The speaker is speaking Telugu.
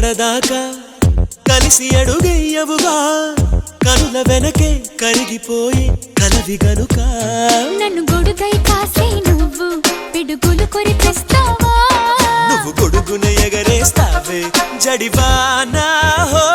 కడదాకా కలిసి అడుగెయ్యవుగా కనుల వెనకే కరిగిపోయి కలవి గనుక నన్ను గొడుగై కాసే నువ్వు పిడుగులు కొరికిస్తావా నువ్వు గొడుగున ఎగరేస్తావే జడివానా హో